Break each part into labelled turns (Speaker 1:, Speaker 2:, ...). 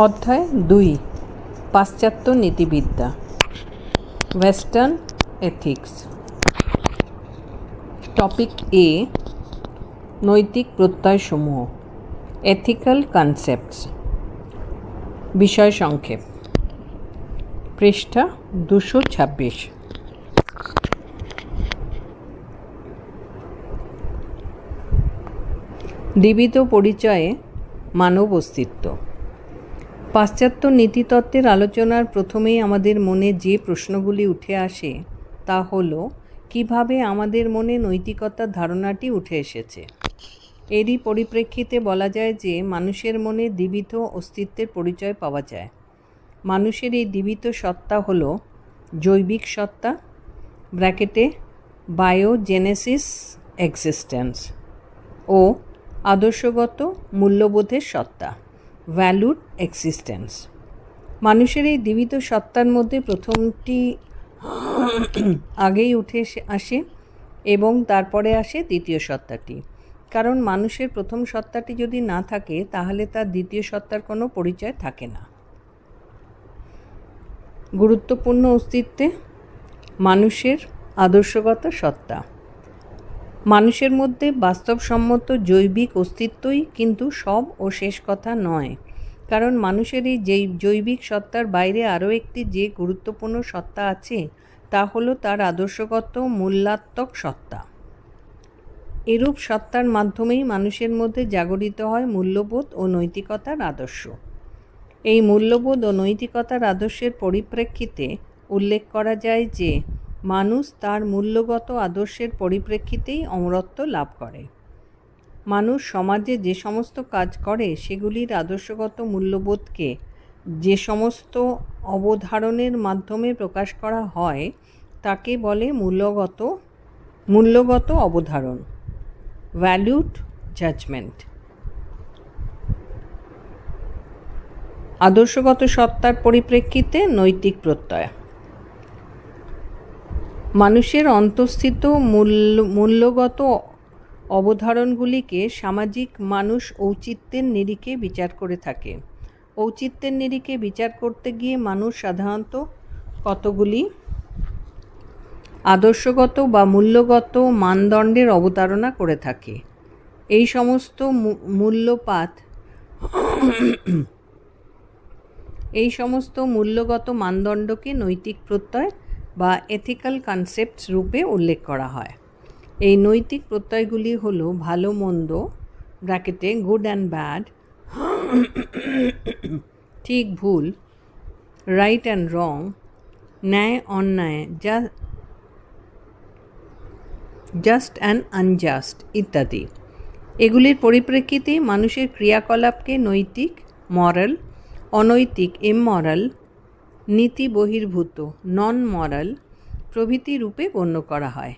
Speaker 1: অধ্যায় 2 পাশ্চাত্য নীতিবিদ্যা western ethics. Topic এ নৈতিক প্রত্যয়সমূহ এথিক্যাল কনসেপ্টস। বিষয় সংক্ষেপ। পৃষ্ঠা 226। দ্বিবিধ পরিচয়ে মানব অস্তিত্ব। পাশ্চাত্য নীতিতত্ত্বের আলোচনার প্রথমেই আমাদের মনে যে প্রশ্নগুলি উঠে আসে তা হল কিভাবে আমাদের মনে নৈতিকতার ধারণাটি উঠে এসেছে। এরই পরিপ্রেক্ষিতে বলা যায় যে মানুষের মনে দ্বিবিধ অস্তিত্বের পরিচয় পাওয়া যায়। মানুষের এই দ্বিবিধ সত্তা হল জৈবিক সত্তা ব্র্যাকেটে বায়োজেনেসিস এক্সিস্টেন্স ও আদর্শগত মূল্যবোধের সত্তা ভ্যালুড এক্সিস্টেন্স। মানুষের এই দ্বিবিধ সত্তার মধ্যে প্রথমটি আগেই উঠে আসে এবং তারপরে আসে দ্বিতীয় সত্তাটি। কারণ মানুষের প্রথম সত্তাটি যদি না থাকে তাহলে তার দ্বিতীয় সত্তার কোনো পরিচয় থাকে না। গুরুত্বপূর্ণ অস্তিত্বে মানুষের আদর্শগত সত্তা। মানুষের মধ্যে বাস্তবসম্মত জৈবিক অস্তিত্বই কিন্তু সব ও শেষ কথা নয়। কারণ মানুষের এই জৈবিক সত্তার বাইরে আরও একটি যে গুরুত্বপূর্ণ সত্তা আছে তা হলো তার আদর্শগত মূল্যাত্মক সত্তা। এরূপ সত্তার মাধ্যমেই মানুষের মধ্যে জাগরিত হয় মূল্যবোধ ও নৈতিকতার আদর্শ। এই মূল্যবোধ ও নৈতিকতার আদর্শের পরিপ্রেক্ষিতে উল্লেখ করা যায় যে মানুষ তার মূল্যগত আদর্শের পরিপ্রেক্ষিতেই অমরত্ব লাভ করে। মানুষ সমাজে যে সমস্ত কাজ করে সেগুলির আদর্শগত মূল্যবোধকে যে সমস্ত অবধারণের মাধ্যমে প্রকাশ করা হয় তাকে বলে মূল্যগত অবধারণ ভ্যালুড জাজমেন্ট। আদর্শগত সত্তার পরিপ্রেক্ষিতে নৈতিক প্রত্যয়। মানুষের অন্তঃস্থিত মূল্যগত অবধারণগুলিকে সামাজিক মানুষ ঔচিত্যের নিরিখে বিচার করে থাকে। ঔচিত্যের নিরিখে বিচার করতে গিয়ে মানুষ সাধারণত কতগুলি আদর্শগত বা মূল্যগত মানদণ্ডের অবতারণা করে থাকে। এই সমস্ত মূল্যগত মানদণ্ডকে নৈতিক প্রত্যয় বা এথিক্যাল কনসেপ্টস রূপে উল্লেখ করা হয়। এই নৈতিক প্রত্যয়গুলি হলো ভালো মন্দ ব্র্যাকেটে গুড অ্যান্ড ব্যাড, ঠিক ভুল রাইট অ্যান্ড রং, ন্যায় অন্যায় জাস্ট অ্যান্ড আনজাস্ট ইত্যাদি। এগুলির পরিপ্রেক্ষিতে মানুষের ক্রিয়াকলাপকে নৈতিক মরাল, অনৈতিক ইমমরাল, নীতি বহির্ভূত নন মরাল প্রভৃতি রূপে গণ্য করা হয়।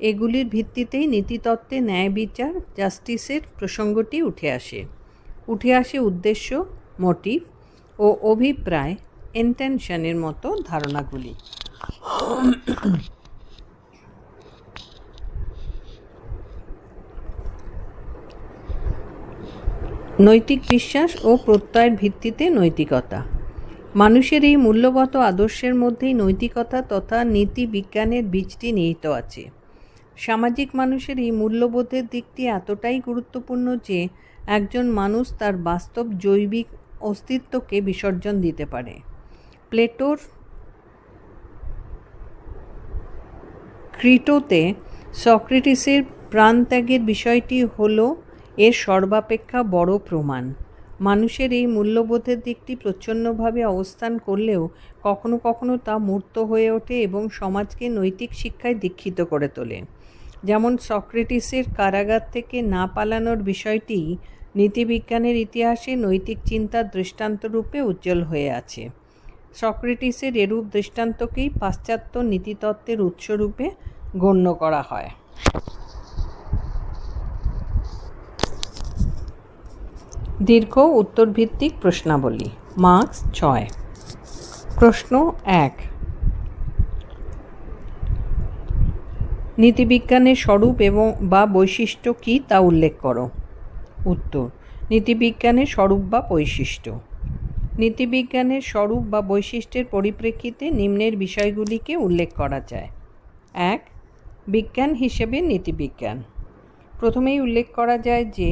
Speaker 1: এগুলির ভিত্তিতেই নীতিতত্ত্বে ন্যায় বিচার জাস্টিসের প্রসঙ্গটি উঠে আসে উদ্দেশ্য মোটিভ ও অভিপ্রায় ইন্টেনশনের মতো ধারণাগুলি। নৈতিক বিশ্বাস ও প্রত্যয়ের ভিত্তিতে নৈতিকতা। মানুষের এই মূল্যগত আদর্শের মধ্যেই নৈতিকতা তথা নীতি বিজ্ঞানের বীজটি নিহিত আছে। সামাজিক মানুষের এই মূল্যবোধের দিকটি এতটাই গুরুত্বপূর্ণ যে একজন মানুষ তার বাস্তব জৈবিক অস্তিত্বকে বিসর্জন দিতে পারে। প্লেটোর ক্রিটোতে সক্রেটিসের প্রাণত্যাগের বিষয়টি হলো এর সর্বাপেক্ষা বড় প্রমাণ। মানুষের এই মূল্যবোধের দিকটি প্রচ্ছন্নভাবে অবস্থান করলেও কখনো কখনো তা মূর্ত হয়ে ওঠে এবং সমাজকে নৈতিক শিক্ষায় দীক্ষিত করে তোলে। যেমন সক্রেটিসের কারাগার থেকে না পালানোর বিষয়টি নীতিবিজ্ঞানের ইতিহাসে নৈতিক চিন্তার দৃষ্টান্তরূপে উজ্জ্বল হয়ে আছে। সক্রেটিসের এরূপ দৃষ্টান্তকেই পাশ্চাত্য নীতিতত্ত্বের উৎসরূপে গণ্য করা হয়। দীর্ঘ উত্তরভিত্তিক প্রশ্নাবলী। মার্কস 6। প্রশ্ন 1। নীতিবিজ্ঞানের স্বরূপ এবং বা বৈশিষ্ট্য কী তা উল্লেখ করো। উত্তর: নীতিবিজ্ঞানের স্বরূপ বা বৈশিষ্ট্য। নীতিবিজ্ঞানের স্বরূপ বা বৈশিষ্ট্যের পরিপ্রেক্ষিতে নিম্নের বিষয়গুলিকে উল্লেখ করা যায়। 1. বিজ্ঞান হিসেবে নীতিবিজ্ঞান। প্রথমেই উল্লেখ করা যায় যে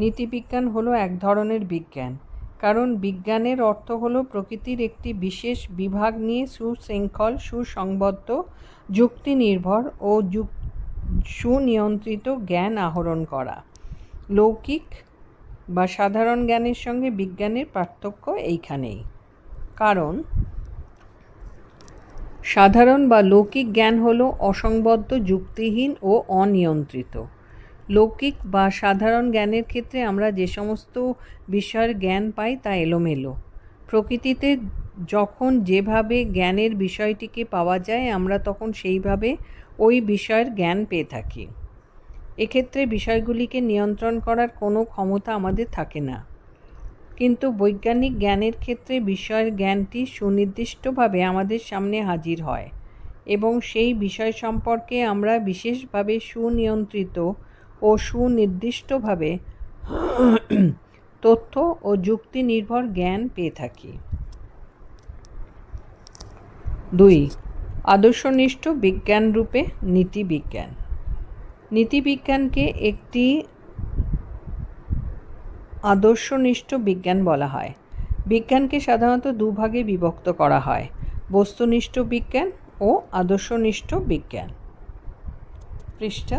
Speaker 1: নীতিবিজ্ঞান হলো এক ধরনের বিজ্ঞান, কারণ বিজ্ঞানের অর্থ হলো প্রকৃতির একটি বিশেষ বিভাগ নিয়ে সুশৃঙ্খল, সুসংবদ্ধ, যুক্তি নির্ভর ও সুনিয়ন্ত্রিত জ্ঞান আহরণ করা। লৌকিক বা সাধারণ জ্ঞানের সঙ্গে বিজ্ঞানের পার্থক্য এইখানেই। কারণ সাধারণ বা লৌকিক জ্ঞান হলো অসংবদ্ধ, যুক্তিহীন ও অনিয়ন্ত্রিত। লৌকিক বা সাধারণ জ্ঞানের ক্ষেত্রে আমরা যে সমস্ত বিষয়ের জ্ঞান পাই তা এলোমেলো। প্রকৃতিতে যখন যেভাবে জ্ঞানের বিষয়টিকে পাওয়া যায় আমরা তখন সেইভাবে ওই বিষয়ের জ্ঞান পেয়ে থাকি। এক্ষেত্রে বিষয়গুলিকে নিয়ন্ত্রণ করার কোনো ক্ষমতা আমাদের থাকে না। কিন্তু বৈজ্ঞানিক জ্ঞানের ক্ষেত্রে বিষয়ের জ্ঞানটি সুনির্দিষ্টভাবে আমাদের সামনে হাজির হয় এবং সেই বিষয় সম্পর্কে আমরা বিশেষভাবে সুনিয়ন্ত্রিত ও সুনির্দিষ্টভাবে তথ্য ও যুক্তি নির্ভর জ্ঞান পেয়ে থাকি। 2. আদর্শনিষ্ঠ বিজ্ঞান রূপে নীতিবিজ্ঞান। নীতিবিজ্ঞানকে একটি আদর্শনিষ্ঠ বিজ্ঞান বলা হয়। বিজ্ঞানকে সাধারণত দুভাগে বিভক্ত করা হয়: বস্তুনিষ্ঠ বিজ্ঞান ও আদর্শনিষ্ঠ বিজ্ঞান। পৃষ্ঠা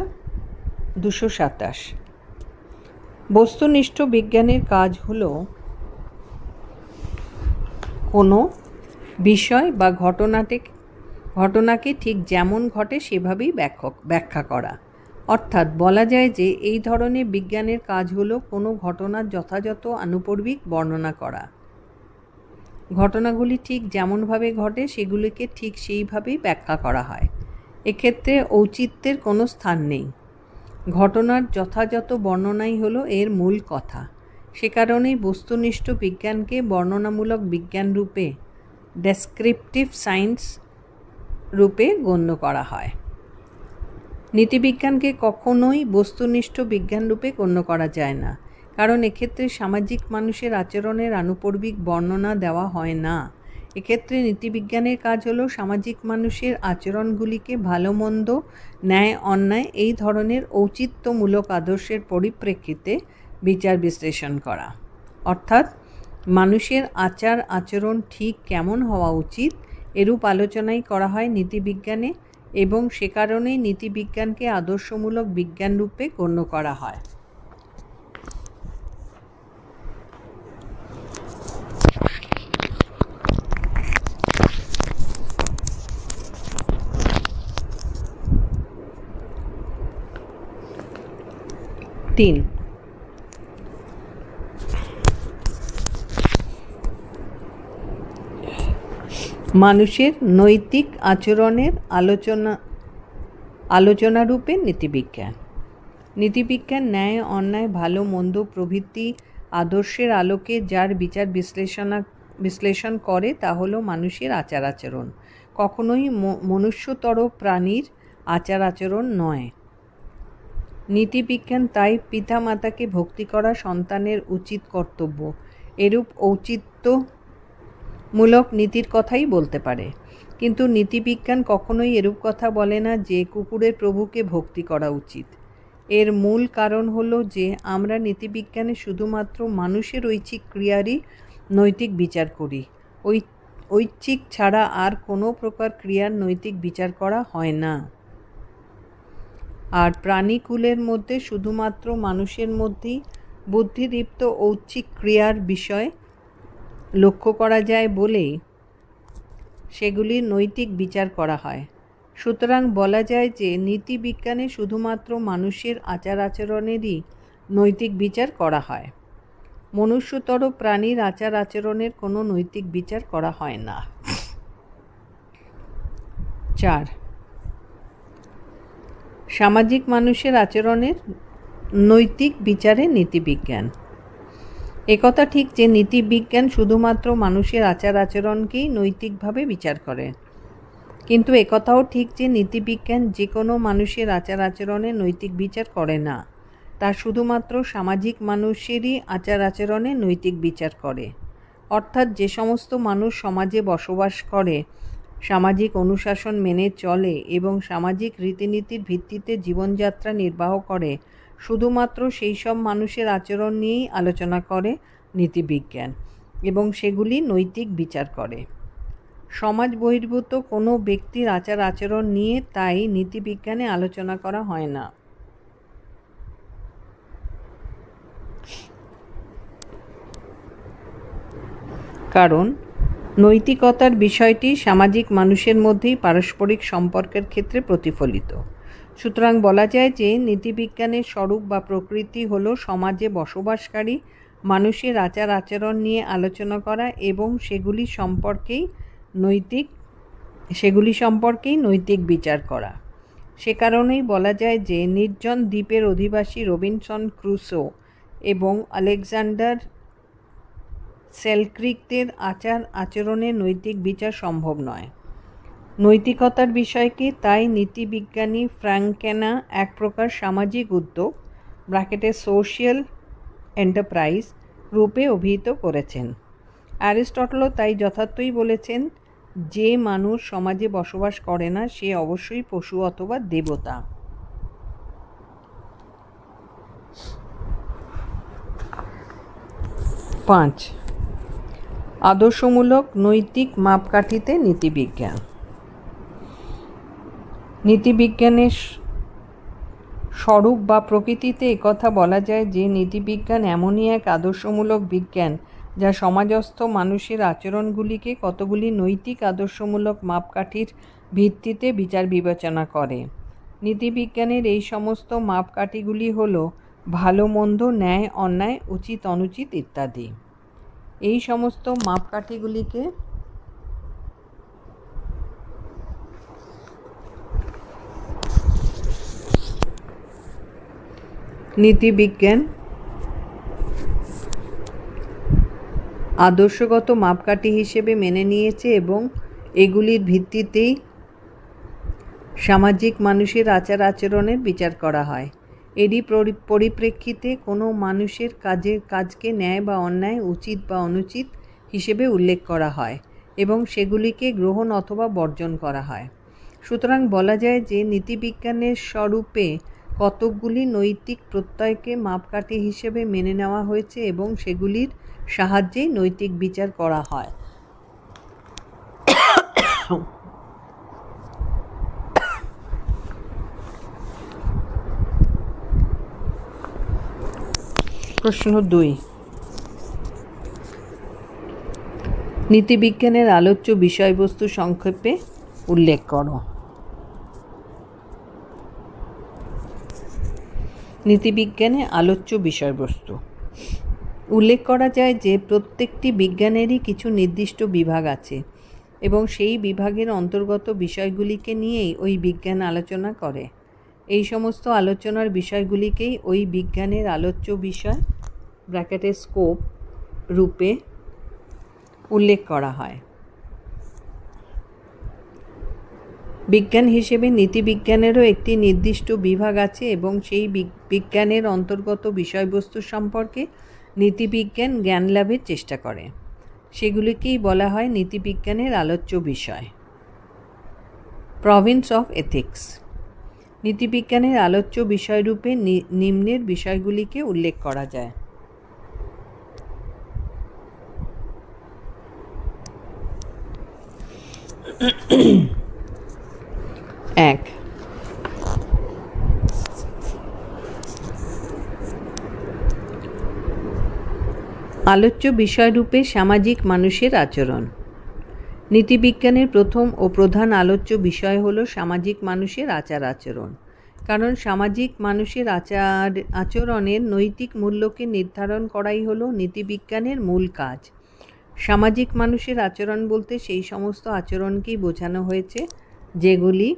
Speaker 1: 227। বস্তুনিষ্ঠ বিজ্ঞানের কাজ হলো কোনো বিষয় বা ঘটনাকে ঠিক যেমন ঘটে সেভাবেই ব্যাখ্যা করা। অর্থাৎ বলা যায় যে এই ধরনের বিজ্ঞানের কাজ হলো কোনো ঘটনার যথাযথ আনুপূর্বিক বর্ণনা করা। ঘটনাগুলি ঠিক যেমনভাবে ঘটে সেগুলিকে ঠিক সেইভাবেই ব্যাখ্যা করা হয়। এক্ষেত্রে ঔচিত্যের কোনো স্থান নেই। ঘটনার যথাযথ বর্ণনাই হলো এর মূল কথা। সে কারণেই বস্তুনিষ্ঠ বিজ্ঞানকে বর্ণনামূলক বিজ্ঞান রূপে, ডেসক্রিপটিভ সায়েন্স রূপে গণ্য করা হয়। নীতিবিজ্ঞানকে কখনোই বস্তুনিষ্ঠ বিজ্ঞান রূপে গণ্য করা যায় না, কারণ এক্ষেত্রে সামাজিক মানুষের আচরণের আনুপূর্বিক বর্ণনা দেওয়া হয় না। এক্ষেত্রে নীতিবিজ্ঞানের কাজ হলো সামাজিক মানুষের আচরণগুলিকে ভালো মন্দ, ন্যায় অন্যায় এই ধরনের ঔচিত্যমূলক আদর্শের পরিপ্রেক্ষিতে বিচার বিশ্লেষণ করা। অর্থাৎ মানুষের আচার আচরণ ঠিক কেমন হওয়া উচিত এরূপ আলোচনাই করা হয় নীতিবিজ্ঞানে, এবং সে কারণেই নীতিবিজ্ঞানকে আদর্শমূলক বিজ্ঞান রূপে গণ্য করা হয়। তিন, মানুষের নৈতিক আচরণের আলোচনা রূপে নীতিবিজ্ঞান। নীতিবিজ্ঞান ন্যায় অন্যায়, ভালো মন্দ প্রভৃতি আদর্শের আলোকে যার বিচার বিশ্লেষণ করে তা হলো মানুষের আচার আচরণ, কখনোই মনুষ্যতর প্রাণীর আচার আচরণ নয়। নীতিবিজ্ঞান তাই পিতামাতাকে ভক্তি করা সন্তানের উচিত কর্তব্য এরূপ ঔচিত্যমূলক নীতির কথাই বলতে পারে। কিন্তু নীতিবিজ্ঞান কখনোই এরূপ কথা বলে না যে কুকুরের প্রভুকে ভক্তি করা উচিত। এর মূল কারণ হলো যে আমরা নীতিবিজ্ঞানে শুধুমাত্র মানুষের ঐচ্ছিক ক্রিয়ারই নৈতিক বিচার করি। ঐচ্ছিক ছাড়া আর কোনো প্রকার ক্রিয়ার নৈতিক বিচার করা হয় না। আর প্রাণীকুলের মধ্যে শুধুমাত্র মানুষের মধ্যেই বুদ্ধিদীপ্ত ঐচ্ছিক ক্রিয়ার বিষয় লক্ষ্য করা যায় বলেই সেগুলির নৈতিক বিচার করা হয়। সুতরাং বলা যায় যে নীতিবিজ্ঞানে শুধুমাত্র মানুষের আচার আচরণেরই নৈতিক বিচার করা হয়। মনুষ্যতর প্রাণীর আচার আচরণের কোনো নৈতিক বিচার করা হয় না। 4. সামাজিক মানুষের আচরণের নৈতিক বিচারে নীতিবিজ্ঞান। একথা ঠিক যে নীতিবিজ্ঞান শুধুমাত্র মানুষের আচার আচরণকেই নৈতিকভাবে বিচার করে, কিন্তু একথাও ঠিক যে নীতিবিজ্ঞান যে কোনো মানুষের আচার আচরণের নৈতিক বিচার করে না, তা শুধুমাত্র সামাজিক মানুষেরই আচার আচরণে নৈতিক বিচার করে। অর্থাৎ যে সমস্ত মানুষ সমাজে বসবাস করে, সামাজিক অনুশাসন মেনে চলে এবং সামাজিক রীতিনীতির ভিত্তিতে জীবনযাত্রা নির্বাহ করে, শুধুমাত্র সেই সব মানুষের আচরণ নিয়েই আলোচনা করে নীতিবিজ্ঞান এবং সেগুলি নৈতিক বিচার করে। সমাজ বহির্ভূত কোনো ব্যক্তির আচার আচরণ নিয়ে তাই নীতিবিজ্ঞানে আলোচনা করা হয় না। কারণ নৈতিকতার বিষয়টি সামাজিক মানুষের মধ্যেই পারস্পরিক সম্পর্কের ক্ষেত্রে প্রতিফলিত। সুতরাং বলা যায় যে নীতিবিজ্ঞানের স্বরূপ বা প্রকৃতি হল সমাজে বসবাসকারী মানুষের আচার আচরণ নিয়ে আলোচনা করা এবং সেগুলি সম্পর্কেই নৈতিক বিচার করা। সে কারণেই বলা যায় যে নির্জন দ্বীপের অধিবাসী রবিনসন ক্রুসো এবং আলেকজান্ডার সেলক্রিকদের আচার আচরণের নৈতিক বিচার সম্ভব নয়। নৈতিকতার বিষয়কে তাই নীতিবিজ্ঞানী ফ্রাঙ্কেনা এক প্রকার সামাজিক উদ্যোগ সোশিয়াল এন্টারপ্রাইজ রূপে অভিহিত করেছেন। অ্যারিস্টটলও তাই যথার্থই বলেছেন, যে মানুষ সমাজে বসবাস করে না সে অবশ্যই পশু অথবা দেবতা। 5. আদর্শমূলক নৈতিক মাপকাঠিতে নীতিবিজ্ঞান। নীতিবিজ্ঞানের স্বরূপ বা প্রকৃতিতে একথা বলা যায় যে নীতিবিজ্ঞান এমনই এক আদর্শমূলক বিজ্ঞান যা সমাজস্থ মানুষের আচরণগুলিকে কতগুলি নৈতিক আদর্শমূলক মাপকাঠির ভিত্তিতে বিচার বিবেচনা করে। নীতিবিজ্ঞানের এই সমস্ত মাপকাঠিগুলি হল ভালো মন্দ, ন্যায় অন্যায়, উচিত অনুচিত ইত্যাদি। এই সমস্ত মাপকাঠিগুলিকে নীতিবিজ্ঞান আদর্শগত মাপকাঠি হিসেবে মেনে নিয়েছে এবং এগুলির ভিত্তিতেই সামাজিক মানুষের আচার আচরণের বিচার করা হয়। এরই পরিপ্রেক্ষিতে কোনো মানুষের কাজকে ন্যায় বা অন্যায়, উচিত বা অনুচিত হিসেবে উল্লেখ করা হয় এবং সেগুলিকে গ্রহণ অথবা বর্জন করা হয়। সুতরাং বলা যায় যে নীতিবিজ্ঞানের স্বরূপে কতকগুলি নৈতিক প্রত্যয়কে মাপকাঠি হিসেবে মেনে নেওয়া হয়েছে এবং সেগুলির সাহায্যেই নৈতিক বিচার করা হয়। প্রশ্ন 2, নীতিবিজ্ঞানের আলোচ্য বিষয়বস্তু সংক্ষেপে উল্লেখ করো। নীতিবিজ্ঞানে আলোচ্য বিষয়বস্তু উল্লেখ করা যায় যে প্রত্যেকটি বিজ্ঞানেরই কিছু নির্দিষ্ট বিভাগ আছে এবং সেই বিভাগের অন্তর্গত বিষয়গুলিকে নিয়েই ওই বিজ্ঞান আলোচনা করে। এই সমস্ত আলোচনার বিষয়গুলিকেই ওই বিজ্ঞানের আলোচ্য বিষয় স্কোপ রূপে উল্লেখ করা হয়। বিজ্ঞান হিসেবে নীতিবিজ্ঞানেরও একটি নির্দিষ্ট বিভাগ আছে এবং সেই বিজ্ঞানের অন্তর্গত বিষয়বস্তু সম্পর্কে নীতিবিজ্ঞান জ্ঞান লাভের চেষ্টা করে। সেগুলিকেই বলা হয় নীতিবিজ্ঞানের আলোচ্য বিষয়। Province of ethics. নীতিবিজ্ঞানের আলোচ্য বিষয়রূপে নিম্নের বিষয়গুলিকে উল্লেখ করা যায়। 1. আলোচ্য বিষয়রূপে সামাজিক মানুষের আচরণ। নীতিবিজ্ঞানের প্রথম ও প্রধান আলোচ্য বিষয় হল সামাজিক মানুষের আচার আচরণ। কারণ সামাজিক মানুষের আচরণের নৈতিক মূল্যকে নির্ধারণ করাই হল নীতিবিজ্ঞানের মূল কাজ। সামাজিক মানুষের আচরণ বলতে সেই সমস্ত আচরণকেই বোঝানো হয়েছে যেগুলি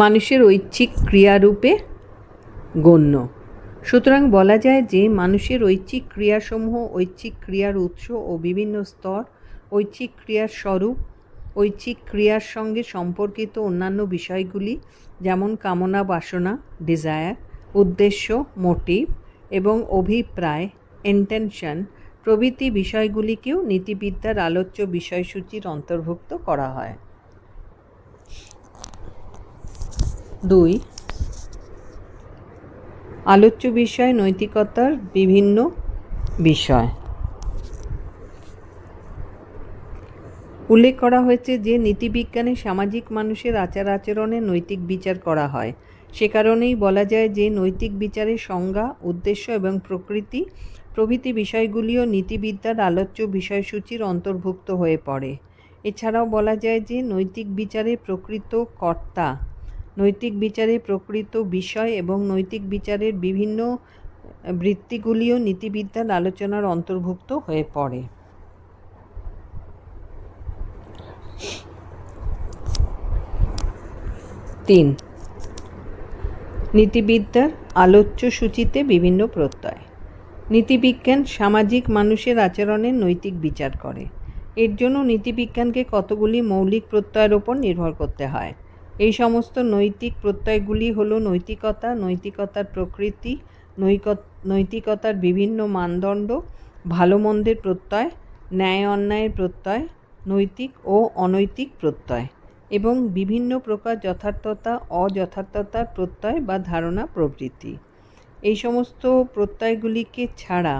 Speaker 1: মানুষের ঐচ্ছিক ক্রিয়ারূপে গণ্য। সুতরাং বলা যায় যে মানুষের ঐচ্ছিক ক্রিয়াসমূহ, ঐচ্ছিক ক্রিয়ার উৎস ও বিভিন্ন স্তর, ঐচ্ছিক ক্রিয়ার স্বরূপ, ঐচ্ছিক ক্রিয়ার সঙ্গে সম্পর্কিত অন্যান্য বিষয়গুলি যেমন কামনা, বাসনা, ডিজায়ার, উদ্দেশ্য, মোটিভ এবং অভিপ্রায়, ইন্টেনশন প্রভৃতি বিষয়গুলিকেও নীতিবিদ্যার আলোচ্য বিষয়সূচির অন্তর্ভুক্ত করা হয়। 2. আলোচ্য বিষয় নৈতিকতার বিভিন্ন বিষয়। উল্লেখ করা হয়েছে যে নীতিবিজ্ঞানে সামাজিক মানুষের আচার আচরণে নৈতিক বিচার করা হয়। সে কারণেই বলা যায় যে নৈতিক বিচারের সংজ্ঞা, উদ্দেশ্য এবং প্রকৃতি প্রভৃতি বিষয়গুলিও নীতিবিদ্যার আলোচ্য বিষয়সূচির অন্তর্ভুক্ত হয়ে পড়ে। এছাড়াও বলা যায় যে নৈতিক বিচারের প্রকৃত কর্তা, নৈতিক বিচারের প্রকৃত বিষয় এবং নৈতিক বিচারের বিভিন্ন বৃত্তিগুলিও নীতিবিদ্যার আলোচনার অন্তর্ভুক্ত হয়ে পড়ে। 3. নীতিবিদ্যার আলোচ্য সূচিতে বিভিন্ন প্রত্যয়। নীতিবিজ্ঞান সামাজিক মানুষের আচরণের নৈতিক বিচার করে। এর জন্য নীতিবিজ্ঞানকে কতগুলি মৌলিক প্রত্যয়ের ওপর নির্ভর করতে হয়। এই সমস্ত নৈতিক প্রত্যয়গুলি হল নৈতিকতা, নৈতিকতার প্রকৃতি, নৈতিকতার বিভিন্ন মানদণ্ড, ভালো মন্দের প্রত্যয়, ন্যায় অন্যায়ের প্রত্যয়, নৈতিক ও অনৈতিক প্রত্যয় এবং বিভিন্ন প্রকার যথার্থতা, অযথার্থতার প্রত্যয় বা ধারণা প্রভৃতি। এই সমস্ত প্রত্যয়গুলিকে ছাড়া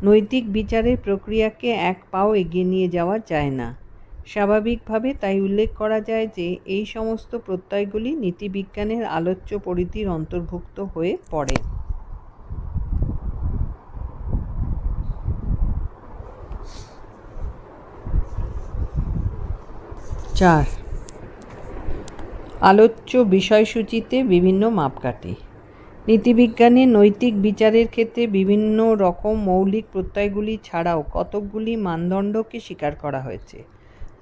Speaker 1: নৈতিক বিচারের প্রক্রিয়াকে এক পাও এগিয়ে নিয়ে যাওয়া যায় না। স্বাভাবিকভাবে তাই উল্লেখ করা যায় যে এই সমস্ত প্রত্যয়গুলি নীতিবিজ্ঞানের আলোচ্য পরিধির অন্তর্ভুক্ত হয়ে পড়ে। 4. আলোচ্য বিষয়সূচিতে বিভিন্ন মাপকাঠি। নীতিবিজ্ঞানে নৈতিক বিচারের ক্ষেত্রে বিভিন্ন রকম মৌলিক প্রত্যয়গুলি ছাড়াও কতকগুলি মানদণ্ডকে স্বীকার করা হয়েছে।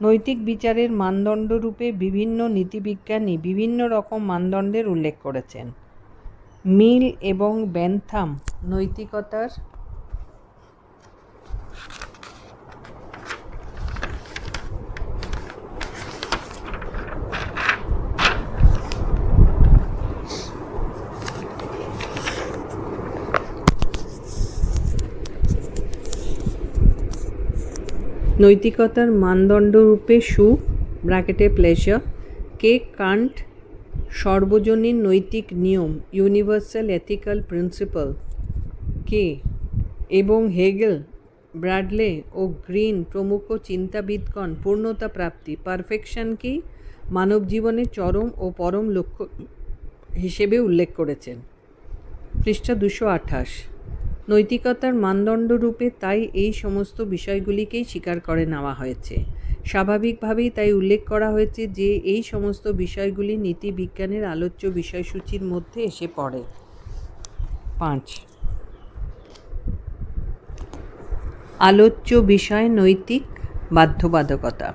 Speaker 1: নৈতিক বিচারের মানদণ্ডরূপে বিভিন্ন নীতিবিজ্ঞানী বিভিন্ন রকম মানদণ্ডের উল্লেখ করেছেন। মিল এবং বেনথাম নৈতিকতার নৈতিকতার মানদণ্ডরূপে সুখ (প্লেজার), কে কান্ট সর্বজনীন নৈতিক নিয়ম ইউনিভার্সাল এথিক্যাল প্রিন্সিপাল কে এবং হেগেল, ব্র্যাডলে ও গ্রিন প্রমুখ চিন্তাবিদগণ পূর্ণতা প্রাপ্তি পারফেকশনকেই মানব জীবনের চরম ও পরম লক্ষ্য হিসেবে উল্লেখ করেছেন। পৃষ্ঠা 228। নৈতিকতার মানদণ্ডরূপে তাই এই সমস্ত বিষয়গুলিকেই স্বীকার করে নেওয়া হয়েছে। স্বাভাবিকভাবেই তাই উল্লেখ করা হয়েছে যে এই সমস্ত বিষয়গুলি নীতিবিজ্ঞানের আলোচ্য বিষয়সূচির মধ্যে এসে পড়ে। 5. আলোচ্য বিষয় নৈতিক বাধ্যবাধকতা।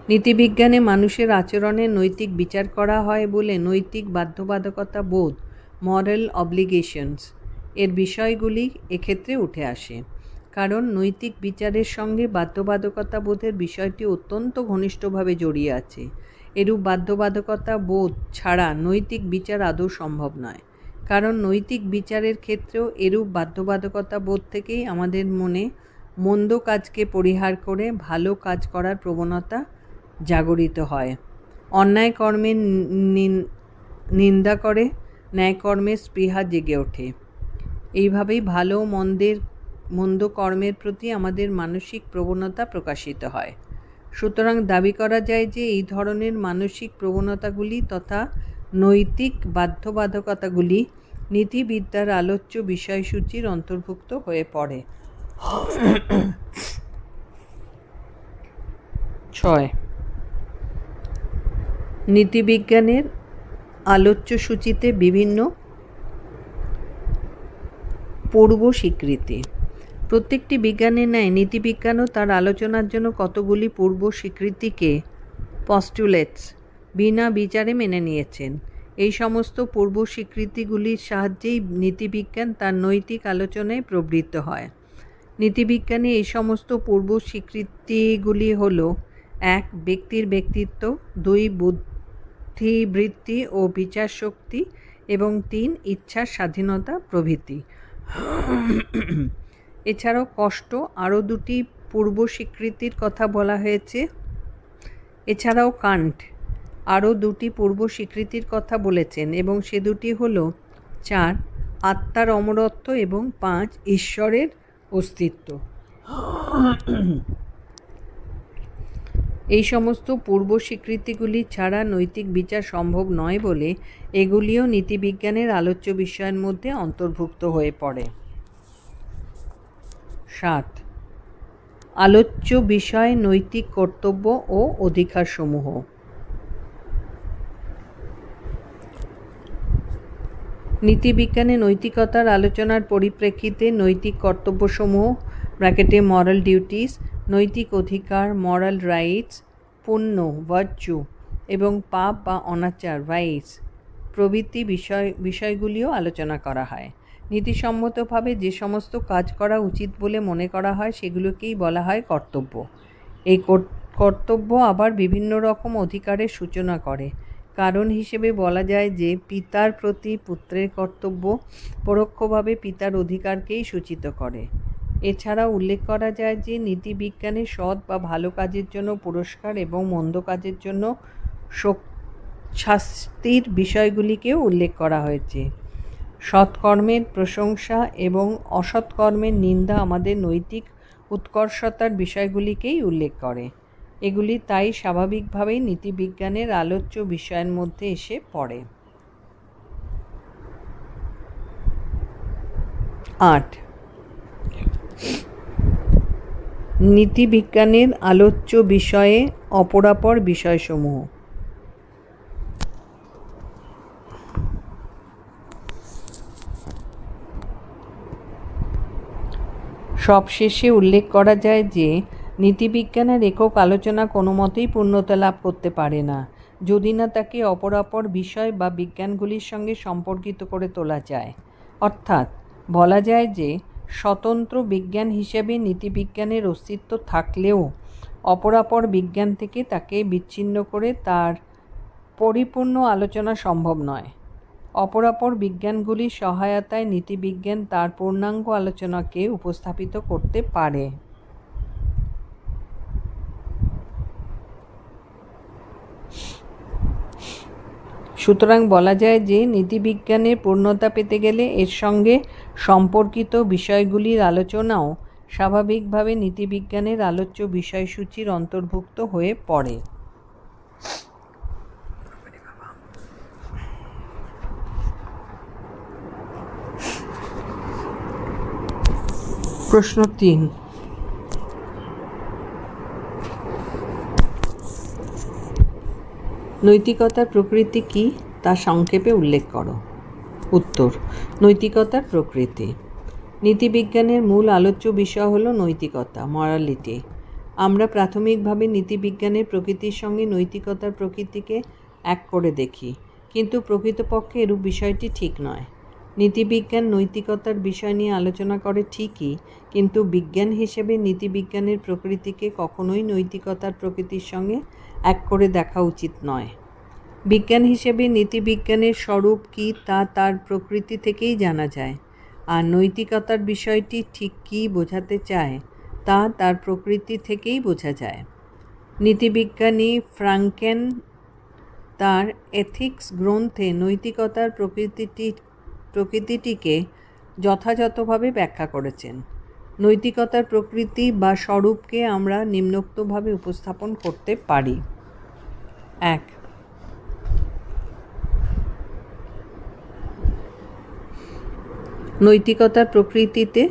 Speaker 1: নীতিবিজ্ঞানে মানুষের আচরণের নৈতিক বিচার করা হয় বলে নৈতিক বাধ্যবাধকতা বোধ মরাল অব্লিগেশনস এর বিষয়গুলি এক্ষেত্রে উঠে আসে। কারণ নৈতিক বিচারের সঙ্গে বাধ্যবাধকতা বোধের বিষয়টি অত্যন্ত ঘনিষ্ঠভাবে জড়িয়ে আছে। এরূপ বাধ্যবাধকতা বোধ ছাড়া নৈতিক বিচার আদৌ সম্ভব নয়। কারণ নৈতিক বিচারের ক্ষেত্রেও এরূপ বাধ্যবাধকতা বোধ থেকেই আমাদের মনে মন্দ কাজকে পরিহার করে ভালো কাজ করার প্রবণতা জাগরিত হয়। অন্যায় কর্মের নিন্দা করে ন্যায়কর্মের স্পৃহা জেগে ওঠে। এইভাবেই ভালো মন্দ কর্মের প্রতি আমাদের মানসিক প্রবণতা প্রকাশিত হয়। সুতরাং দাবি করা যায় যে এই ধরনের মানসিক প্রবণতাগুলি তথা নৈতিক বাধ্যবাধকতাগুলি নীতিবিদ্যার আলোচ্য বিষয়সূচির অন্তর্ভুক্ত হয়ে পড়ে। 6. নীতিবিজ্ঞানের আলোচ্য সূচিতে বিভিন্ন পূর্ব স্বীকৃতি। প্রত্যেকটি বিজ্ঞানের ন্যায় নীতিবিজ্ঞানও তার আলোচনার জন্য কতগুলি পূর্ব স্বীকৃতিকে পস্টুলেটস বিনা বিচারে মেনে নিয়েছেন। এই সমস্ত পূর্ব স্বীকৃতিগুলির সাহায্যেই নীতিবিজ্ঞান তার নৈতিক আলোচনায় প্রবৃত্ত হয়। নীতিবিজ্ঞানে এই সমস্ত পূর্ব স্বীকৃতিগুলি হল: 1. ব্যক্তির ব্যক্তিত্ব, 2. বুদ্ধিবৃত্তি ও বিচার শক্তি এবং 3 ইচ্ছার স্বাধীনতা প্রভৃতি। এছাড়াও কষ্ট আরও 2টি পূর্ব স্বীকৃতির কথা বলা হয়েছে। এছাড়াও কান্ট আরও 2টি পূর্ব স্বীকৃতির কথা বলেছেন এবং সে দুটি হল 4 আত্মার অমরত্ব এবং 5 ঈশ্বরের অস্তিত্ব। এই সমস্ত পূর্ব স্বীকৃতিগুলি ছাড়া নৈতিক বিচার সম্ভব নয় বলে এগুলিও নীতিবিজ্ঞানের আলোচ্য বিষয়ের মধ্যে অন্তর্ভুক্ত হয়ে পড়ে। 7 আলোচ্য বিষয় নৈতিক কর্তব্য ও অধিকারসমূহ। নীতিবিজ্ঞানে নৈতিকতার আলোচনার পরিপ্রেক্ষিতে নৈতিক কর্তব্যসমূহ ব্র্যাকেটে মরাল ডিউটিস, নৈতিক অধিকার মরাল রাইটস, পুণ্য ভার্চু এবং পাপ বা অনাচার ভাইস প্রভৃতি বিষয়গুলিও আলোচনা করা হয়। নীতিসম্মতভাবে যে সমস্ত কাজ করা উচিত বলে মনে করা হয় সেগুলোকেই বলা হয় কর্তব্য। এই কর্তব্য আবার বিভিন্ন রকম অধিকারের সূচনা করে। কারণ হিসেবে বলা যায় যে পিতার প্রতি পুত্রের কর্তব্য পরোক্ষভাবে পিতার অধিকারকেই সূচিত করে। এছাড়া উল্লেখ করা যায় যে নীতিবিজ্ঞানে সৎ বা ভালো কাজের জন্য পুরস্কার এবং মন্দ কাজের জন্য শাস্তির বিষয়গুলিকেও উল্লেখ করা হয়েছে। সৎকর্মের প্রশংসা এবং অসৎকর্মের নিন্দা আমাদের নৈতিক উৎকর্ষতার বিষয়গুলিকেই উল্লেখ করে। এগুলি তাই স্বাভাবিকভাবেই নীতিবিজ্ঞানের আলোচ্য বিষয়ের মধ্যে এসে পড়ে। 8 নীতিবিজ্ঞানের আলোচ্য বিষয়ে অপরাপর বিষয়সমূহ। সবশেষে উল্লেখ করা যায় যে নীতিবিজ্ঞানের একক আলোচনা কোনো মতেই পূর্ণতা লাভ করতে পারে না যদি না তাকে অপরাপর বিষয় বা বিজ্ঞানগুলির সঙ্গে সম্পর্কিত করে তোলা যায়। অর্থাৎ বলা যায় যে স্বতন্ত্র বিজ্ঞান হিসেবে নীতিবিজ্ঞানের অস্তিত্ব থাকলেও অপরাপর বিজ্ঞান থেকে তাকে বিচ্ছিন্ন করে তার পরিপূর্ণ আলোচনা সম্ভব নয়। অপরাপর বিজ্ঞানগুলির সহায়তায় নীতিবিজ্ঞান তার পূর্ণাঙ্গ আলোচনাকে উপস্থাপিত করতে পারে। সুতরাং বলা যায় যে নীতিবিজ্ঞানের পূর্ণতা পেতে গেলে এর সঙ্গে সম্পর্কিত বিষয়গুলির আলোচনাও স্বাভাবিকভাবে নীতিবিজ্ঞানের আলোচ্য বিষয়সূচির অন্তর্ভুক্ত হয়ে পড়ে। প্রশ্ন 3, নৈতিকতার প্রকৃতি কী তা সংক্ষেপে উল্লেখ করো। উত্তর, নৈতিকতার প্রকৃতি। নীতিবিজ্ঞানের মূল আলোচ্য বিষয় হলো নৈতিকতা, মরালিটি। আমরা প্রাথমিকভাবে নীতিবিজ্ঞানের প্রকৃতির সঙ্গে নৈতিকতার প্রকৃতিকে এক করে দেখি, কিন্তু প্রকৃতপক্ষে এরূপ বিষয়টি ঠিক নয়। নীতিবিজ্ঞান নৈতিকতার বিষয় নিয়ে আলোচনা করে ঠিকই, কিন্তু বিজ্ঞান হিসেবে নীতিবিজ্ঞানের প্রকৃতিকে কখনোই নৈতিকতার প্রকৃতির সঙ্গে এক করে দেখা উচিত নয়। বিজ্ঞান হিসেবে নীতিবিজ্ঞানের স্বরূপ কী তা তার প্রকৃতি থেকেই জানা যায়, আর নৈতিকতার বিষয়টি ঠিক কী বোঝাতে চায় তা তার প্রকৃতি থেকেই বোঝা যায়। নীতিবিজ্ঞানী ফ্রাঙ্কেন তার এথিক্স গ্রন্থে নৈতিকতার প্রকৃতিটিকে যথাযথভাবে ব্যাখ্যা করেছেন। নৈতিকতার প্রকৃতি বা স্বরূপকে আমরা নিম্নোক্তভাবে উপস্থাপন করতে পারি। 1. নৈতিকতার প্রকৃতিতে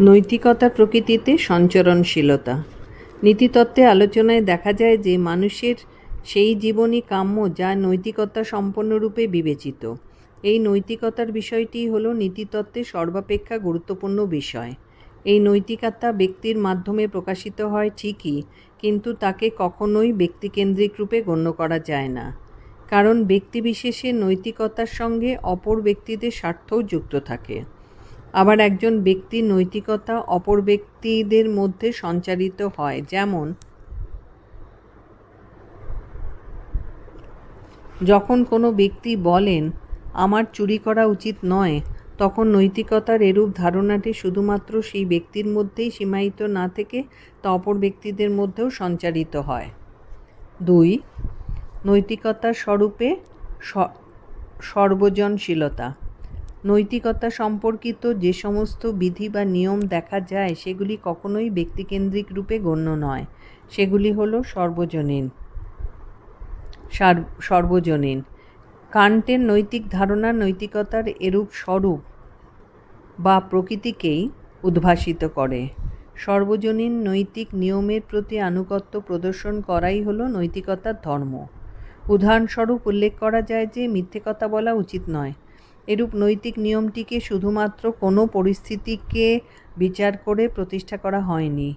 Speaker 1: নৈতিকতার প্রকৃতিতে সঞ্চরণশীলতা। নীতিতত্ত্বে আলোচনায় দেখা যায় যে মানুষের সেই জীবনই কাম্য যা নৈতিকতা সম্পন্নরূপে বিবেচিত। এই নৈতিকতার বিষয়টি হলো নীতিতত্ত্বের সর্বাপেক্ষা গুরুত্বপূর্ণ বিষয়। এই নৈতিকতা ব্যক্তির মাধ্যমে প্রকাশিত হয় ঠিকই, কিন্তু তাকে কখনোই ব্যক্তিকেন্দ্রিক রূপে গণ্য করা যায় না, কারণ ব্যক্তিবিশেষের নৈতিকতার সঙ্গে অপর ব্যক্তিদের স্বার্থও যুক্ত থাকে। আবার একজন ব্যক্তির নৈতিকতা অপর ব্যক্তিদের মধ্যে সঞ্চারিত হয়, যেমন যখন কোনো ব্যক্তি বলেন আমার চুরি করা উচিত নয়, তখন নৈতিকতার এরূপ ধারণাটি শুধুমাত্র সেই ব্যক্তির মধ্যেই সীমায়িত না থেকে তা অপর ব্যক্তিদের মধ্যেও সঞ্চারিত হয়। 2. নৈতিকতার স্বরূপে সর্বজনশীলতা। নৈতিকতা সম্পর্কিত যে সমস্ত বিধি বা নিয়ম দেখা যায় সেগুলি কখনোই ব্যক্তিকেন্দ্রিক রূপে গণ্য নয়, সেগুলি হল সর্বজনীন। কান্টের নৈতিক ধারণা নৈতিকতার এরূপ স্বরূপ বা প্রকৃতিকেই উদ্ভাসিত করে। সর্বজনীন নৈতিক নিয়মের প্রতি আনুগত্য প্রদর্শন করাই হল নৈতিকতার ধর্ম। উদাহরণস্বরূপ উল্লেখ করা যায় যে মিথ্যে কথা বলা উচিত নয়। এরূপ নৈতিক নিয়মটিকে শুধুমাত্র কোনো পরিস্থিতিকে বিচার করে প্রতিষ্ঠা করা হয়নি।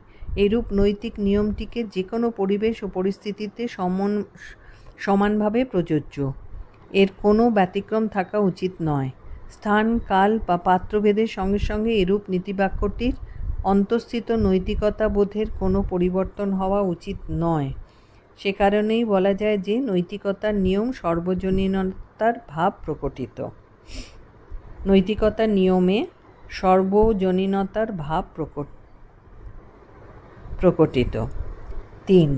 Speaker 1: এরূপ নৈতিক নিয়মটিকে যে কোনো পরিবেশ ও পরিস্থিতিতে সমানভাবে প্রযোজ্য। এর কোনো ব্যতিক্রম থাকা উচিত নয়। স্থান, কাল বা পাত্রভেদের সঙ্গে সঙ্গে এরূপ নীতিবাক্যটির অন্তঃস্থিত নৈতিকতা বোধের কোনো পরিবর্তন হওয়া উচিত নয়। সে কারণেই বলা যায় যে নৈতিকতার নিয়ম সর্বজনীনতার ভাব প্রকটিত। নৈতিকতার নিয়মে সর্বজনীনতার ভাব প্রকটিত। 3.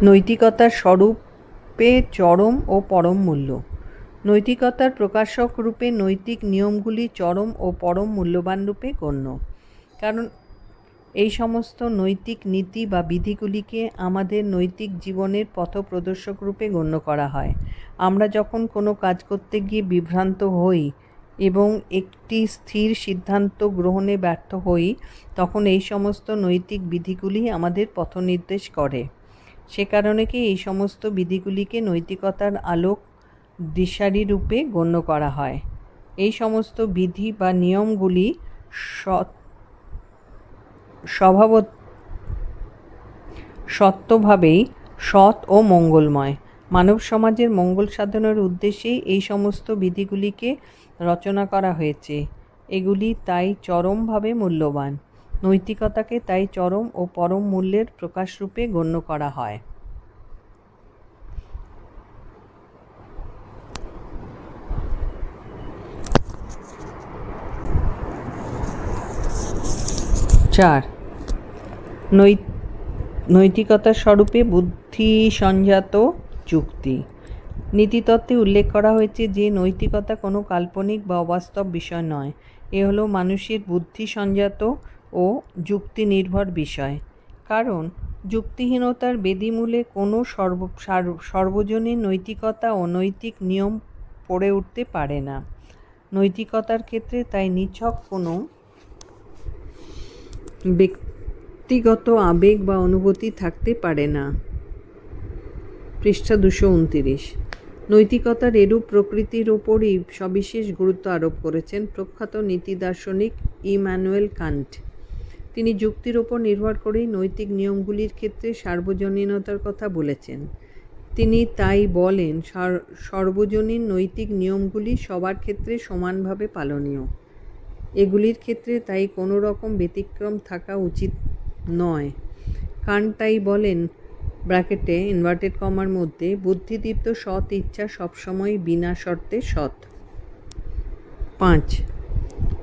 Speaker 1: নৈতিকতার স্বরূপে চরম ও পরম মূল্য। নৈতিকতার প্রকাশক রূপে নৈতিক নিয়মগুলি চরম ও পরম মূল্যবান রূপে গণ্য, কারণ এই সমস্ত নৈতিক নীতি বা বিধিগুলিকে আমাদের নৈতিক জীবনের পথপ্রদর্শক রূপে গণ্য করা হয়। আমরা যখন কোনো কাজ করতে গিয়ে বিভ্রান্ত হই এবং একটি স্থির সিদ্ধান্ত গ্রহণে ব্যর্থ হই, তখন এই সমস্ত নৈতিক বিধিগুলি আমাদের পথনির্দেশ করে। সে কারণে এই সমস্ত বিধিগুলিকে নৈতিকতার আলোক দিশারি রূপে গণ্য করা হয়। এই সমস্ত বিধি বা নিয়মগুলি সত্যভাবেই সৎ ও মঙ্গলময়। মানব সমাজের মঙ্গল সাধনের উদ্দেশ্যেই এই সমস্ত বিধিগুলিকে রচনা করা হয়েছে। এগুলি তাই চরমভাবে মূল্যবান। নৈতিকতাকে তাই চরম ও পরম মূল্যের প্রকাশরূপে গণ্য করা হয়। 4. নৈতিকতার স্বরূপে বুদ্ধি সংজাত যুক্তি। নীতিতত্ত্বে উল্লেখ করা হয়েছে যে নৈতিকতা কোনো কাল্পনিক বা অবাস্তব বিষয় নয়, এ হলো মানুষের বুদ্ধি সংজাত ও যুক্তি নির্ভর বিষয়। কারণ যুক্তিহীনতার বেদিমূলে কোনো সর্বজনীন নৈতিকতা ও নৈতিক নিয়ম পড়ে উঠতে পারে না। নৈতিকতার ক্ষেত্রে তাই নিছক কোনো ব্যক্তিগত আবেগ বা অনুভূতি থাকতে পারে না। পৃষ্ঠা 229। নৈতিকতার এরূপ প্রকৃতির ওপরই সবিশেষ গুরুত্ব আরোপ করেছেন প্রখ্যাত নীতি দার্শনিক ইমানুয়েল কান্ট। তিনি যুক্তির ওপর নির্ভর করেই নৈতিক নিয়মগুলির ক্ষেত্রে সার্বজনীনতার কথা বলেছেন। তিনি তাই বলেন, সর্বজনীন নৈতিক নিয়মগুলি সবার ক্ষেত্রে সমানভাবে পালনীয়। এগুলির ক্ষেত্রে তাই কোনো রকম ব্যতিক্রম থাকা উচিত নয়। কান্ট তাই বলেন, ব্র্যাকেটে ইনভার্টেড কমার মধ্যে, বুদ্ধিদীপ্ত সৎ ইচ্ছা সবসময় বিনা শর্তে সৎ। 5.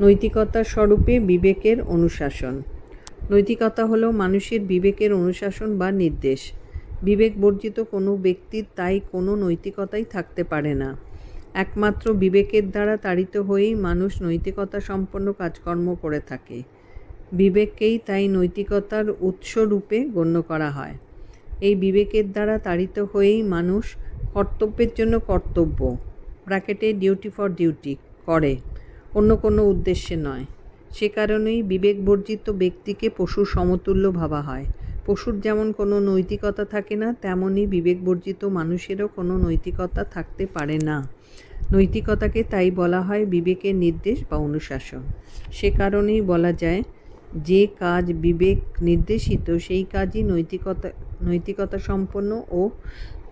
Speaker 1: নৈতিকতার স্বরূপে বিবেকের অনুশাসন। নৈতিকতা হলো মানুষের বিবেকের অনুশাসন বা নির্দেশ। বিবেক বর্জিত কোনো ব্যক্তির তাই কোনো নৈতিকতাই থাকতে পারে না। একমাত্র বিবেকের দ্বারা তাড়িত হয়েই মানুষ নৈতিকতা সম্পন্ন কাজকর্ম করে থাকে। বিবেককেই তাই নৈতিকতার উৎস রূপে গণ্য করা হয়। এই বিবেকের দ্বারা তাড়িত হয়েই মানুষ কর্তব্যের জন্য কর্তব্য, ব্র্যাকেটে ডিউটি ফর ডিউটি, করে, অন্য কোনো উদ্দেশ্যে নয়। সে কারণেই বিবেক বর্জিত ব্যক্তিকে পশুর সমতুল্য ভাবা হয়। পশুর যেমন কোনো নৈতিকতা থাকে না, তেমনই বিবেক বর্জিত মানুষেরও কোনো নৈতিকতা থাকতে পারে না। নৈতিকতাকে তাই বলা হয় বিবেকের নির্দেশ বা অনুশাসন। সে কারণেই বলা যায় যে কাজ বিবেক নির্দেশিত সেই কাজই নৈতিকতা সম্পন্ন ও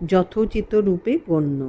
Speaker 1: যথোচিত রূপে গণ্য।